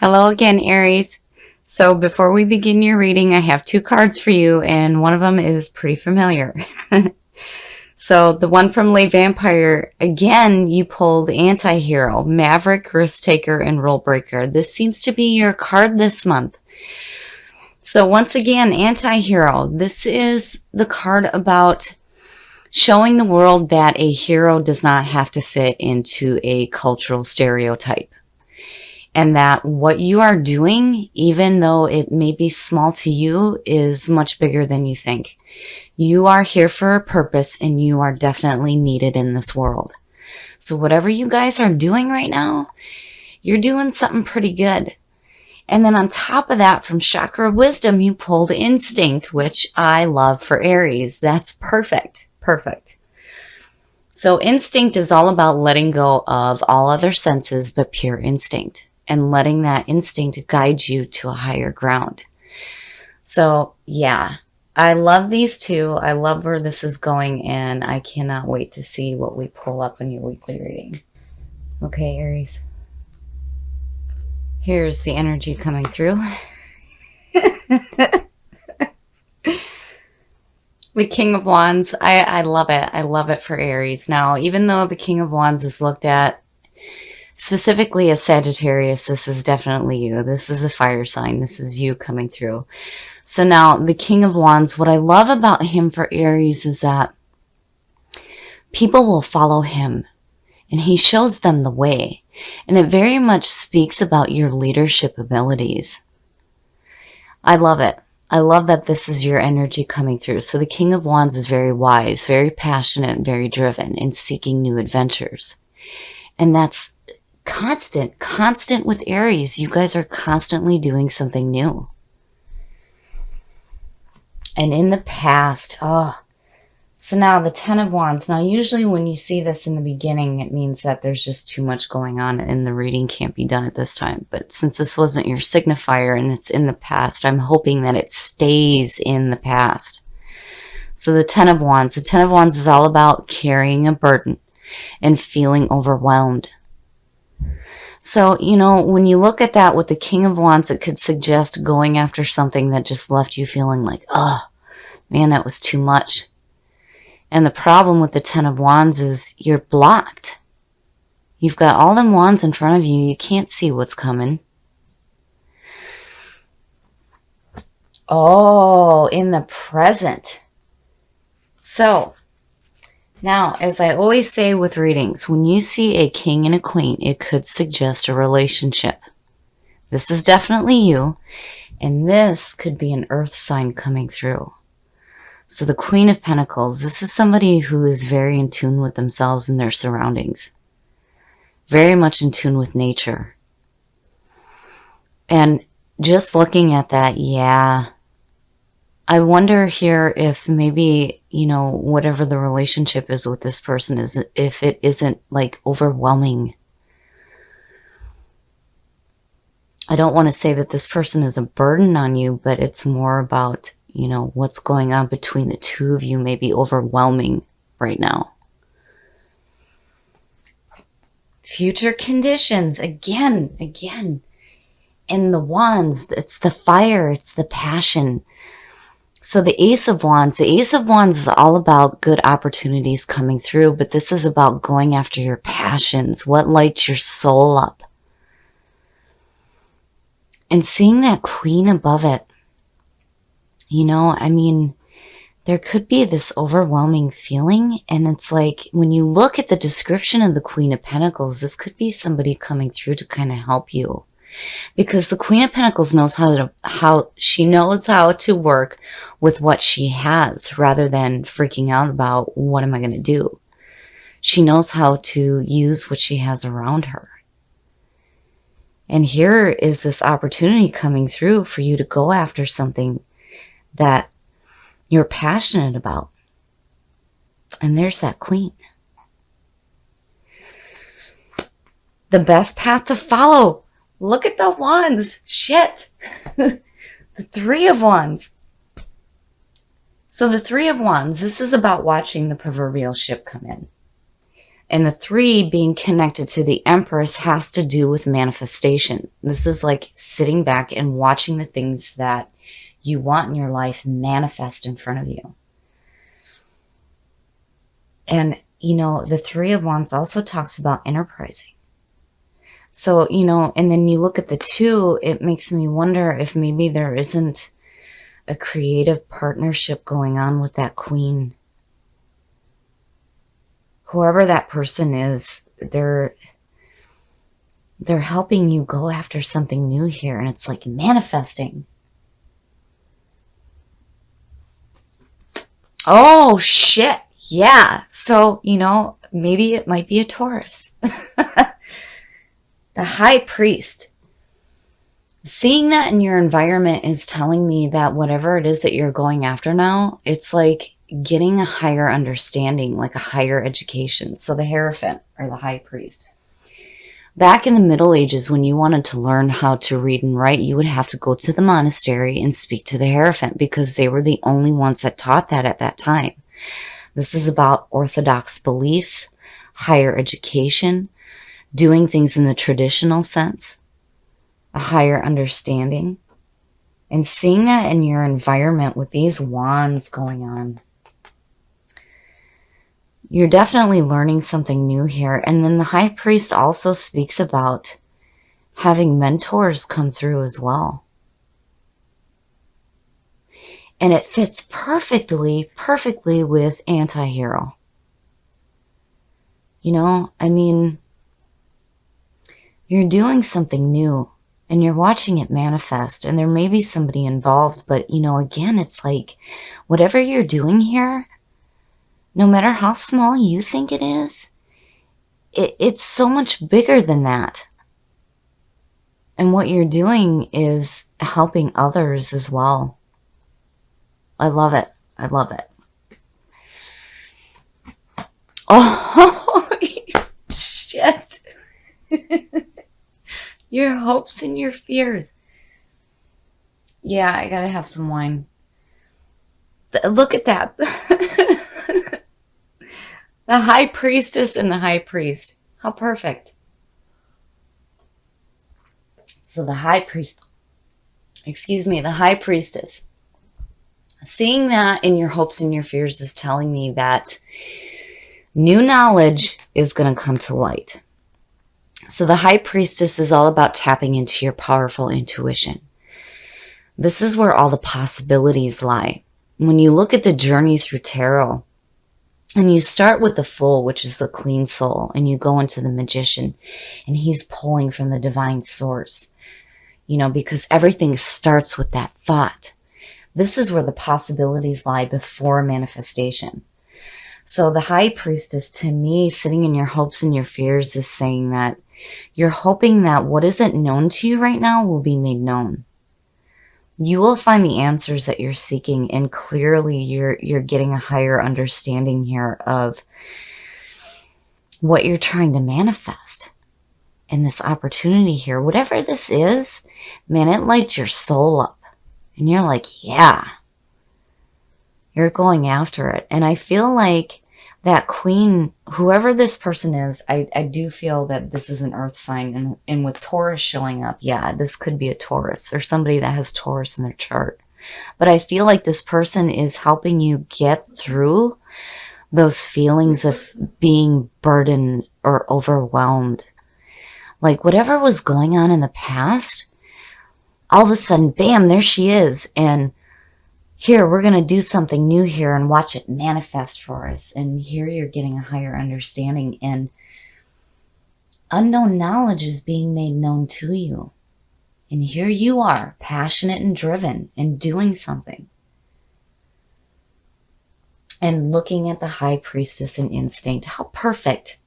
Hello again, Aries. So before we begin your reading, I have two cards for you, and one of them is pretty familiar. So the one from Lay Vampire, again, you pulled Anti-Hero, Maverick, Risk Taker, and Rule Breaker. This seems to be your card this month. So once again, Anti-Hero. This is the card about showing the world that a hero does not have to fit into a cultural stereotype. And that what you are doing, even though it may be small to you, is much bigger than you think. You are here for a purpose, and you are definitely needed in this world. So whatever you guys are doing right now, you're doing something pretty good. And then on top of that, from Chakra Wisdom, you pulled Instinct, which I love for Aries. That's perfect. Perfect. So instinct is all about letting go of all other senses but pure instinct, and letting that instinct guide you to a higher ground. So yeah, I love these two. I love where this is going, and I cannot wait to see what we pull up in your weekly reading. Okay, Aries. Here's the energy coming through. The King of Wands, I love it. I love it for Aries. Now, even though the King of Wands is looked at specifically as Sagittarius, this is definitely you. This is a fire sign. This is you coming through. So now, the King of Wands, what I love about him for Aries is that people will follow him, and he shows them the way. And it very much speaks about your leadership abilities. I love it. I love that this is your energy coming through. So the King of Wands is very wise, very passionate, and very driven in seeking new adventures. And that's constant with Aries. You guys are constantly doing something new. And in the past, so now the Ten of Wands. Now usually when you see this in the beginning, it means that there's just too much going on and the reading can't be done at this time. But since this wasn't your signifier and it's in the past, I'm hoping that it stays in the past. So the Ten of Wands. The Ten of Wands is all about carrying a burden and feeling overwhelmed. So, you know, when you look at that with the King of Wands, it could suggest going after something that just left you feeling like, oh, man, that was too much. And the problem with the Ten of Wands is you're blocked. You've got all them wands in front of you. You can't see what's coming. Oh, in the present. So, now, as I always say with readings, when you see a king and a queen, it could suggest a relationship. This is definitely you, and this could be an earth sign coming through. So the Queen of Pentacles, this is somebody who is very in tune with themselves and their surroundings. Very much in tune with nature. And just looking at that, yeah, I wonder here if maybe, you know, whatever the relationship is with this person is, if it isn't like overwhelming. I don't want to say that this person is a burden on you, but it's more about, you know, what's going on between the two of you may be overwhelming right now. Future conditions, again. In the wands, it's the fire, it's the passion. So the Ace of Wands is all about good opportunities coming through, but this is about going after your passions, what lights your soul up. And seeing that Queen above it, you know, I mean, there could be this overwhelming feeling, and it's like when you look at the description of the Queen of Pentacles, this could be somebody coming through to kind of help you. Because the Queen of Pentacles knows she knows how to work with what she has rather than freaking out about what am I going to do. She knows how to use what she has around her. And here is this opportunity coming through for you to go after something that you're passionate about. And there's that Queen. The best path to follow. Look at the wands. Shit. The Three of Wands. So the Three of Wands, this is about watching the proverbial ship come in. And the 3 being connected to the Empress has to do with manifestation. This is like sitting back and watching the things that you want in your life manifest in front of you. And, you know, the 3 of Wands also talks about enterprising. So, you know, and then you look at the 2, it makes me wonder if maybe there isn't a creative partnership going on with that Queen. Whoever that person is, they're helping you go after something new here. And it's like manifesting. Oh, shit. Yeah. So, you know, maybe it might be a Taurus. The High Priest. Seeing that in your environment is telling me that whatever it is that you're going after now, it's like getting a higher understanding, like a higher education. So the Hierophant, or the High Priest. Back in the Middle Ages, when you wanted to learn how to read and write, you would have to go to the monastery and speak to the Hierophant because they were the only ones that taught that at that time. This is about orthodox beliefs, higher education, doing things in the traditional sense, a higher understanding, and seeing that in your environment with these wands going on. You're definitely learning something new here. And then the High Priest also speaks about having mentors come through as well. And it fits perfectly with anti-hero. You know, I mean, you're doing something new and you're watching it manifest, and there may be somebody involved, but, you know, again, it's like whatever you're doing here, no matter how small you think it is, it's so much bigger than that. And what you're doing is helping others as well. I love it. I love it. Oh, shit. Your hopes and your fears. Yeah, I gotta have some wine. Look at that. The High Priestess and the High Priest. How perfect. So the High Priest, the High Priestess. Seeing that in your hopes and your fears is telling me that new knowledge is going to come to light. So the High Priestess is all about tapping into your powerful intuition. This is where all the possibilities lie. When you look at the journey through tarot, and you start with the Fool, which is the clean soul, and you go into the Magician, and he's pulling from the divine source, you know, because everything starts with that thought. This is where the possibilities lie before manifestation. So the High Priestess, to me, sitting in your hopes and your fears, is saying that you're hoping that what isn't known to you right now will be made known. You will find the answers that you're seeking, and clearly you're getting a higher understanding here of what you're trying to manifest in this opportunity here. Whatever this is, man, it lights your soul up. And you're like, yeah, you're going after it. And I feel like that Queen, whoever this person is, I do feel that this is an earth sign. And with Taurus showing up, yeah, this could be a Taurus or somebody that has Taurus in their chart. But I feel like this person is helping you get through those feelings of being burdened or overwhelmed. Like whatever was going on in the past, all of a sudden, bam, there she is. And here, we're going to do something new here and watch it manifest for us. And here you're getting a higher understanding. And unknown knowledge is being made known to you. And here you are, passionate and driven and doing something. And looking at the High Priestess and instinct. How perfect.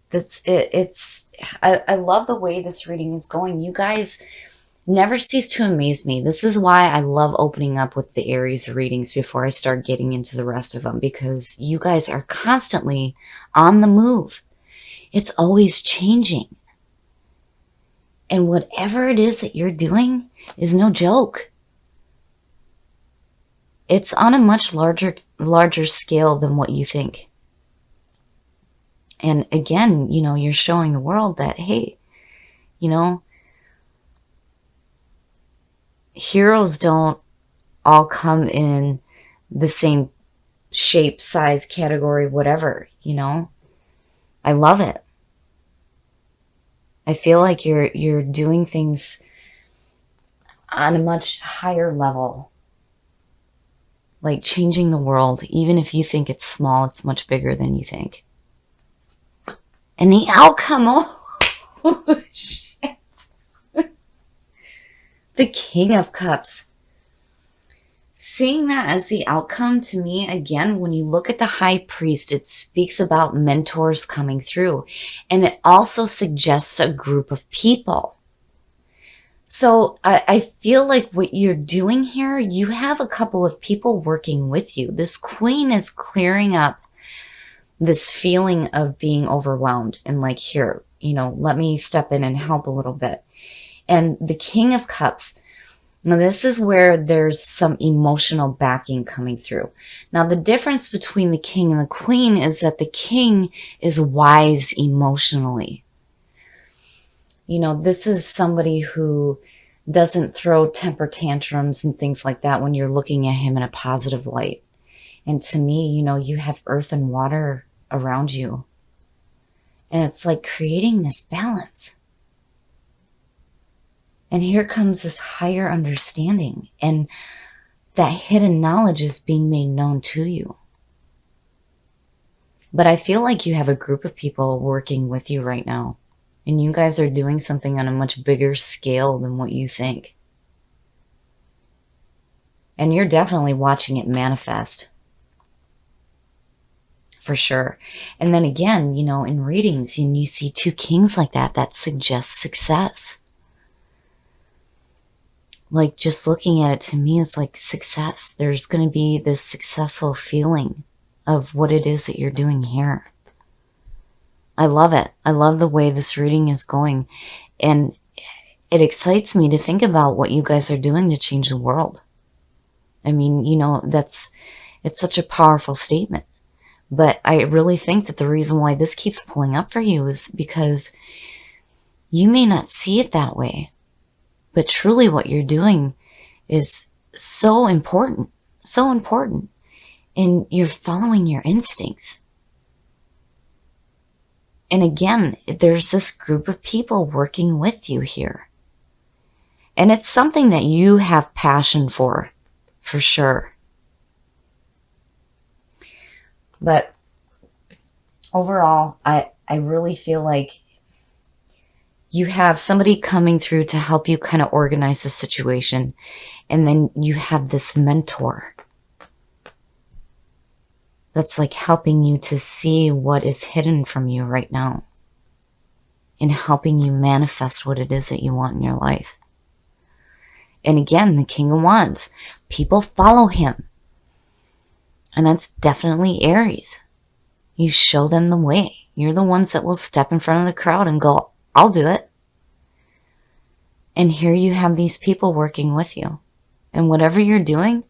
That's it. I love the way this reading is going. You guys never cease to amaze me. This is why I love opening up with the Aries readings before I start getting into the rest of them, because you guys are constantly on the move. It's always changing. And whatever it is that you're doing is no joke. It's on a much larger scale than what you think. And again, you know, you're showing the world that, hey, you know, heroes don't all come in the same shape, size, category, whatever, you know. I love it. I feel like you're doing things on a much higher level, like changing the world. Even if you think it's small, it's much bigger than you think. And the outcome, oh shit. The King of Cups. Seeing that as the outcome, to me, again, when you look at the High Priest, it speaks about mentors coming through. And it also suggests a group of people. So I feel like what you're doing here, you have a couple of people working with you. This Queen is clearing up this feeling of being overwhelmed and like, here, you know, let me step in and help a little bit. And the King of Cups, now this is where there's some emotional backing coming through. Now the difference between the King and the Queen is that the King is wise emotionally. You know, this is somebody who doesn't throw temper tantrums and things like that when you're looking at him in a positive light. And to me, you know, you have earth and water around you. And it's like creating this balance. And here comes this higher understanding. And that hidden knowledge is being made known to you. But I feel like you have a group of people working with you right now. And you guys are doing something on a much bigger scale than what you think. And you're definitely watching it manifest. For sure. And then again, you know, in readings, and you see two kings like that, that suggests success. Like just looking at it to me, it's like success. There's going to be this successful feeling of what it is that you're doing here. I love it. I love the way this reading is going. And it excites me to think about what you guys are doing to change the world. I mean, you know, it's such a powerful statement. But I really think that the reason why this keeps pulling up for you is because you may not see it that way. But truly what you're doing is so important. So important. And you're following your instincts. And again, there's this group of people working with you here. And it's something that you have passion for sure. But overall, I really feel like you have somebody coming through to help you kind of organize the situation. And then you have this mentor that's like helping you to see what is hidden from you right now and helping you manifest what it is that you want in your life. And again, the King of Wands, people follow him. And that's definitely Aries. You show them the way. You're the ones that will step in front of the crowd and go, I'll do it. And here you have these people working with you. And whatever you're doing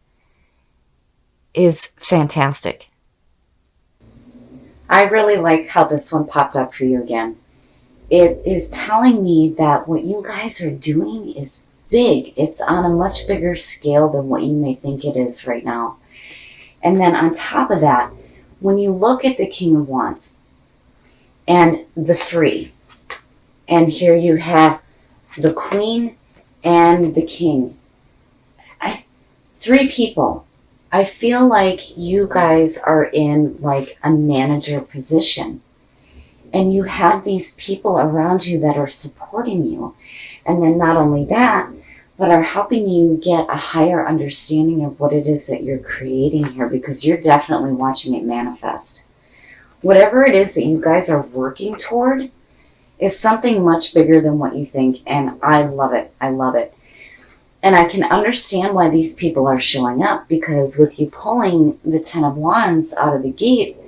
is fantastic. I really like how this one popped up for you again. It is telling me that what you guys are doing is big. It's on a much bigger scale than what you may think it is right now. And then on top of that, when you look at the King of Wands and the three, and here you have the Queen and the King, three people. I feel like you guys are in like a manager position. And you have these people around you that are supporting you. And then not only that, but are helping you get a higher understanding of what it is that you're creating here, because you're definitely watching it manifest. Whatever it is that you guys are working toward is something much bigger than what you think. And I love it. I love it. And I can understand why these people are showing up, because with you pulling the Ten of Wands out of the gate,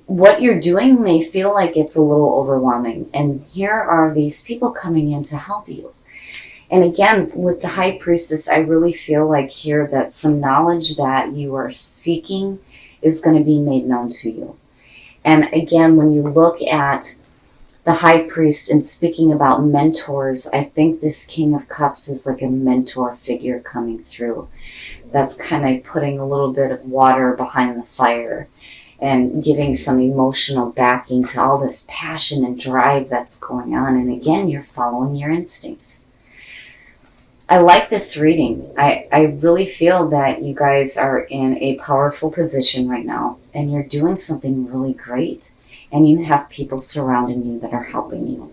what you're doing may feel like it's a little overwhelming. And here are these people coming in to help you. And again, with the High Priestess, I really feel like here that some knowledge that you are seeking is going to be made known to you. And again, when you look at the High Priest and speaking about mentors, I think this King of Cups is like a mentor figure coming through. That's kind of putting a little bit of water behind the fire and giving some emotional backing to all this passion and drive that's going on. And again, you're following your instincts. I like this reading. I really feel that you guys are in a powerful position right now, and you're doing something really great, and you have people surrounding you that are helping you.